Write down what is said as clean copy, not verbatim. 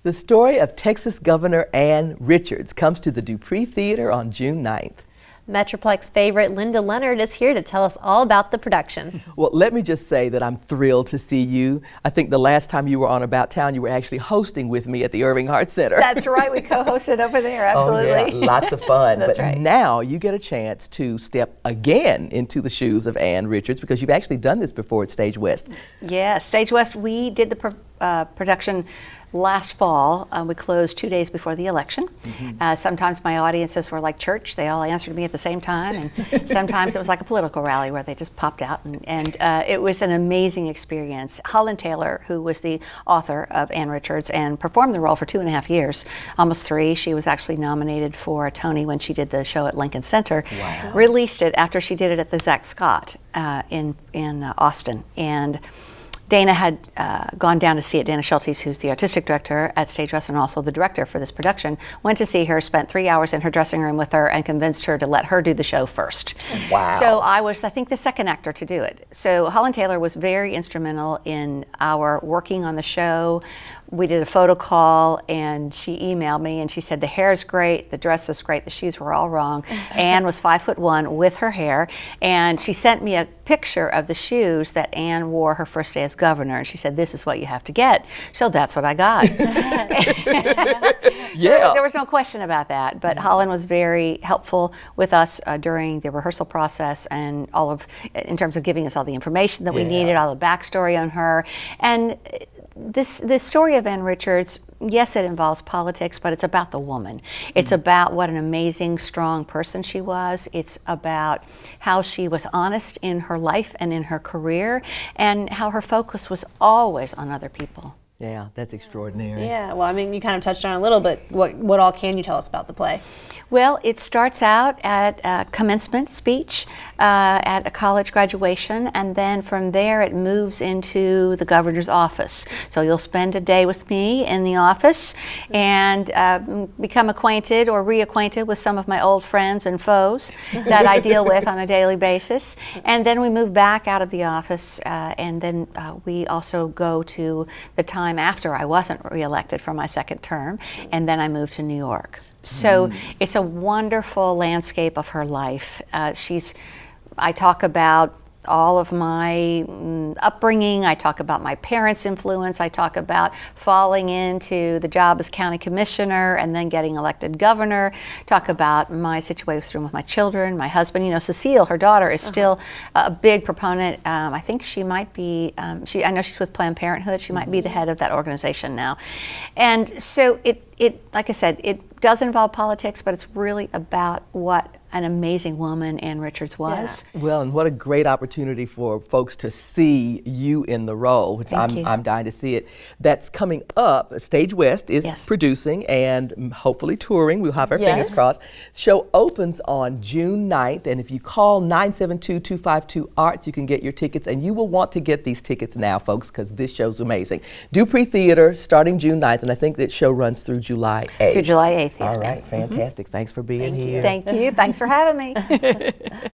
The story of Texas Governor Ann Richards comes to the Dupree Theater on June 9th. Metroplex favorite Linda Leonard is here to tell us all about the production. Well, let me just say that I'm thrilled to see you. I think the last time you were on About Town, you were actually hosting with me at the Irving Arts Center. That's right, we co-hosted over there, absolutely. Oh, yeah. Lots of fun. That's but right. Now you get a chance to step again into the shoes of Ann Richards, because you've actually done this before at Stage West. Yeah, Stage West, we did the production last fall. We closed 2 days before the election. Sometimes my audiences were like church. They all answered me at the same time. And sometimes it was like a political rally where they just popped out. And it was an amazing experience. Holland Taylor, who was the author of Ann Richards and performed the role for 2.5 years, almost 3. She was actually nominated for a Tony when she did the show at Lincoln Center. Wow. Released it after she did it at the Zach Scott in Austin. And Dana had gone down to see it. Dana Schultes, who's the artistic director at Stage West and also the director for this production, went to see her, spent 3 hours in her dressing room with her, and convinced her to let her do the show first. Wow. So I was, I think, the second actor to do it. So Holland Taylor was very instrumental in our working on the show. We did a photo call, and she emailed me, and she said the hair's great, the dress was great, the shoes were all wrong. Ann was 5'1" with her hair, and she sent me a picture of the shoes that Ann wore her first day as governor, and she said, "This is what you have to get." So that's what I got. Yeah. There was no question about that, but Holland was very helpful with us during the rehearsal process, and in terms of giving us all the information that we needed, all the backstory on her. And this story of Ann Richards, yes, it involves politics, but it's about the woman. It's about what an amazing, strong person she was. It's about how she was honest in her life and in her career, and how her focus was always on other people. Yeah, that's extraordinary. Yeah, well, I mean, you kind of touched on it a little bit. What all can you tell us about the play? Well, it starts out at a commencement speech at a college graduation, and then from there it moves into the governor's office. So you'll spend a day with me in the office and become acquainted or reacquainted with some of my old friends and foes that I deal with on a daily basis. And then we move back out of the office, and then we also go to the time after I wasn't reelected for my second term, and then I moved to New York. So it's a wonderful landscape of her life. I talk about all of my upbringing. I talk about my parents' influence. I talk about falling into the job as county commissioner and then getting elected governor. Talk about my situation with my children, my husband. You know, Cecile, her daughter, is still a big proponent. I think she might be, I know she's with Planned Parenthood. She might be the head of that organization now. And so it, like I said, it does involve politics, but it's really about what an amazing woman Ann Richards was. Yeah. Well, and what a great opportunity for folks to see you in the role, which I'm dying to see it. That's coming up. Stage West is producing and hopefully touring. We'll have our fingers crossed. Show opens on June 9th, and if you call 972-252-ARTS, you can get your tickets, and you will want to get these tickets now, folks, because this show's amazing. Dupree Theater starting June 9th, and I think that show runs through July 8th. Through July 8th, yes. All right, fantastic. Thanks for being here. Thank you. Thanks for having me.